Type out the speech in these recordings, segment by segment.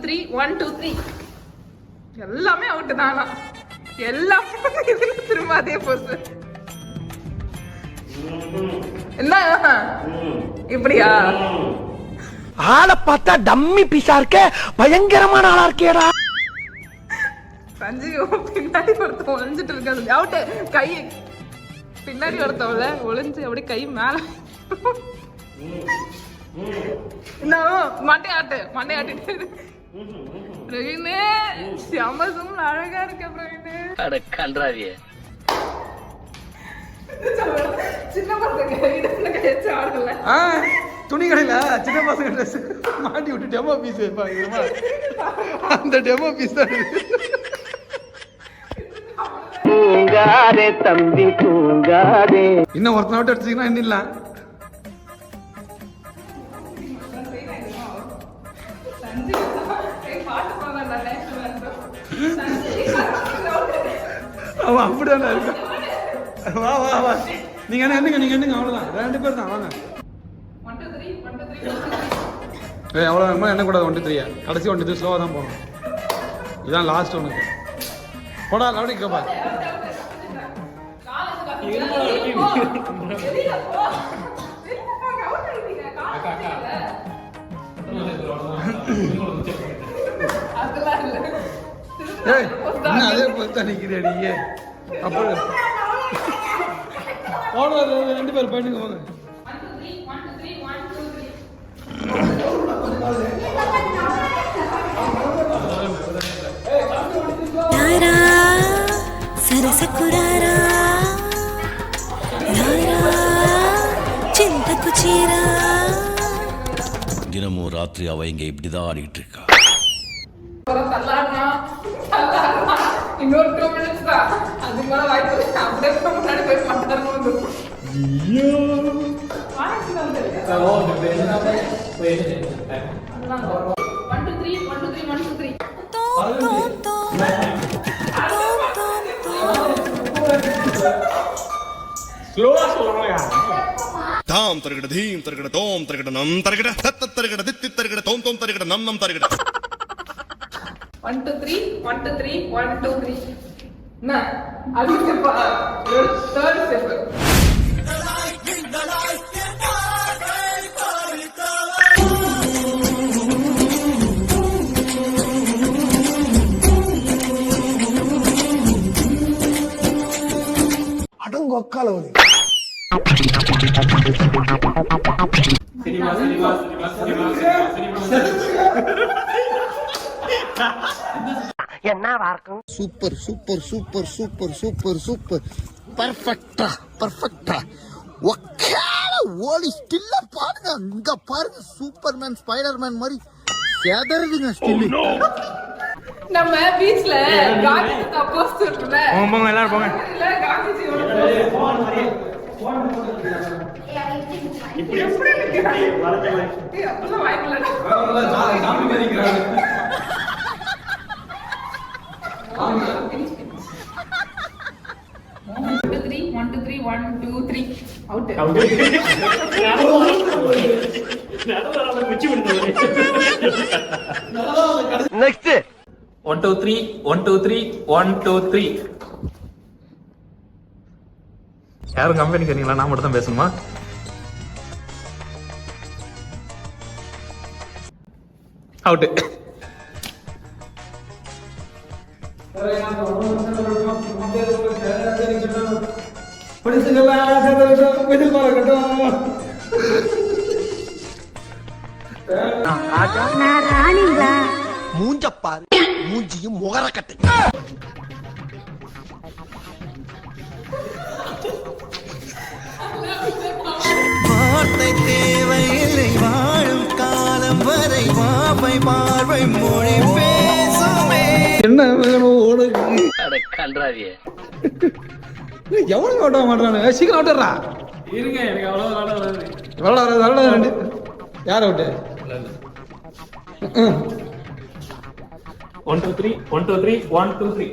3 1 2 3 எல்லாமே அவுட் தானா எல்லாமே இதுல திரும்ப அதே போஸ் என்ன இப்படியா ஆளை பார்த்தா டம்மி பீஸா இருக்க பயங்கரமான ஆளா இருக்கேடா சஞ்சீவ் பின்னாடி ஒருத்தன் ஒளிஞ்சிட்டு இருக்காது அவுட்டு கை பின்னாடி ஒருத்தவள ஒளிஞ்சு அப்படியே கை மேல மண்டை ஆட்டிட்டு பிரவீனே சமசம் அழகா இருக்க பிரவீனே கன்றாவியே சின்ன பசங்க கையச்சு ஆடல துணி கடையில சின்ன பசங்க ட்ரெஸ் மாட்டி விட்டு டெமோ பீஸ் வைப்பாங்க அந்த டெமோ பீஸ் தான் தூங்காதே தம்பி தூங்காதே இன்னும் ஒருத்தனை விட்டு அடிச்சிங்கன்னா எண்ணிடலாம் அவன் அப்படிதான் இருக்கான் வா வா வா நீங்க என்னங்க அவ்வளவுதான் 2 பேர் தான் வாங்க அவ்வளோ என்ன கூடாது 1 2 3 கடைசி 1 2 ஸ்லோவாக தான் போகணும் இதுதான் லாஸ்ட் உனக்கு போடா லவடி கேப்பா அதே போல நிக்கிறேன் நீங்க அப்புறம் போன 2 பேர் போயிட்டு போங்க సరసకురారా చింతకు చీరా தினமும் ராத்திரி அவ இங்க இப்படிதான் ஆடிட்டு இருக்கா இன்னொரு 2 minutes தான் அது மேல வாய்ப்பு அப்படியே முன்னாடி போய் மாட்டறணும் ஐயோ வாய்ப்பு தான் தெரியல ஓ வெயிட் 1 2 3 1 2 3 1 2 3 ஸ்லோவா சொல்லுங்க தாம் தரகட தீம் தரகட தோம் தரகட நம் தரகட தத்த தரகட தித்தி தரகட தோம் தோம் தரகட நம் நம் தரகட 1 2 3 1 2 3 1 2 3 ना अभी से थर्ड स्टेप அடங்கொக்காலவதி என்னவா இருக்கும் super super super super super super பர்ஃபெக்ட்டா ஒக்கால ஓலி ஸ்டில்ல பாருங்க இங்க பாருங்க சூப்பர்மேன் ஸ்பைடர்மேன் மாதிரி சேதறதுங்க ஸ்டில் நம்ம பீச்ல காந்தி அப்போஸ்ட் இருக்குல போங்க எல்லாரும் போங்க இல்ல காந்திஜியோட போன் மாதிரி இப்படி எப்படி வரதே ஏய் அப்பலாம் வாய்க்கல நான் மேரிக்கிறாங்க 1 2 3 1 2 3 அவுட் நெக்ஸ்ட் 1 2 3 1 2 3 1 2 3 யாரும் கம்பெனி கறீங்களா நான் மட்டும் தான் பேசணுமா அவுட் மூஞ்சப்பாரு மூஞ்சியும் முகரக்கட்டை வார்த்தை தேவையில்லை வாழும் காலம் வரை வாப்பை பார்வை மொழி பேசுமே என்ன வேணும் உனக்கு கன்றாவியே எவ்வளவு ஓட்ட மாட்டானு சீக்கிரம் ஓட்டுறா இருங்க எனக்கு அவ்வளவு எவ்வளோ ரெண்டு யார் அவுட்டு 1 2 3 1 2 3 1 2 3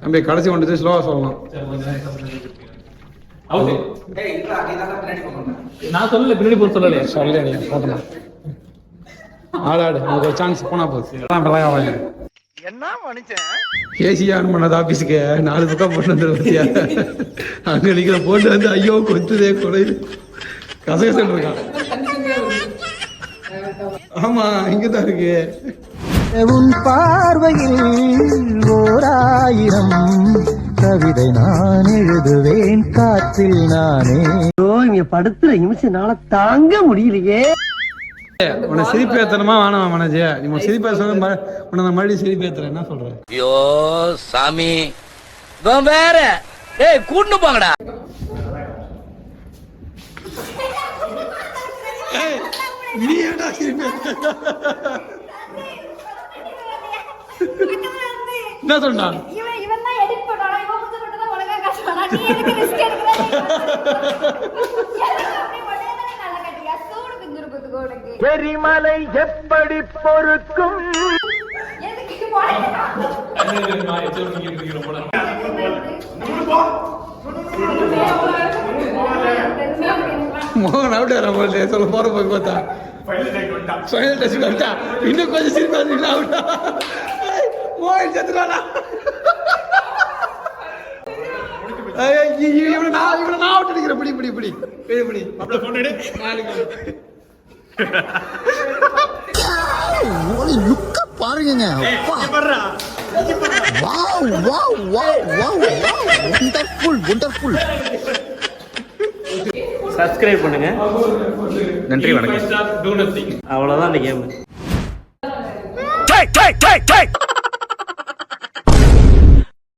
தம்பி கடைசி 1 2 ஸ்லோவா சொல்லலாம் நான் சொல்லல பின்னாடி போக சொல்லலையே சொல்லலையா நீ போட்டலாம் ஆளாடு உனக்கு ஒரு சான்ஸ் போனா போகுது என்ன மனுஷன் ஏசி ஆன் பண்ணது ஆபீஸுக்கு 4 பக்கம் போட்டு வந்து பத்தியா அங்க நிக்கிற போட்டு வந்து ஐயோ கொத்துதே கொலையுது கசகசன்னு இருக்கான். ஆமா இங்கதான் இருக்கு. உன் பார்வையில் 1000 கவிதை நான் எழுதுவேன் காற்றில் நானே. இங்க படுத்துற நிமிஷம்னால தாங்க முடியலையே. உன்னை சிரிப்பு ஏத்தனமா வேணாம் மனோஜ், நீ சிரிப்பு ஏற்ற உன்னை மறுபடியும் சிரிப்பு ஏத்துறேன். என்ன சொல்ற? ஐயோ சாமி வேற கூட்டு போங்கடா. நீ ஏன்டா சிரிப்பு என்ன சொன்னான்? எரிமலை எப்படி பொறுக்கும் மோகன் அவுட் ஆகிற போல சொல்ல போற போய் பார்த்தா ஃபைனல் டச் வந்துட்டா. இன்னும் கொஞ்சம் சிரிப்பா அவுட்டா மோகன் செத்துறானா? இவனை நான் அவுட் அடிக்கிறேன். பிடி ஓலி லுக்க பாருங்க. Wow wow wow wow wonderful. Subscribe பண்ணுங்க. நன்றி வணக்கம். அவ்வளவுதான் இந்த கேம்.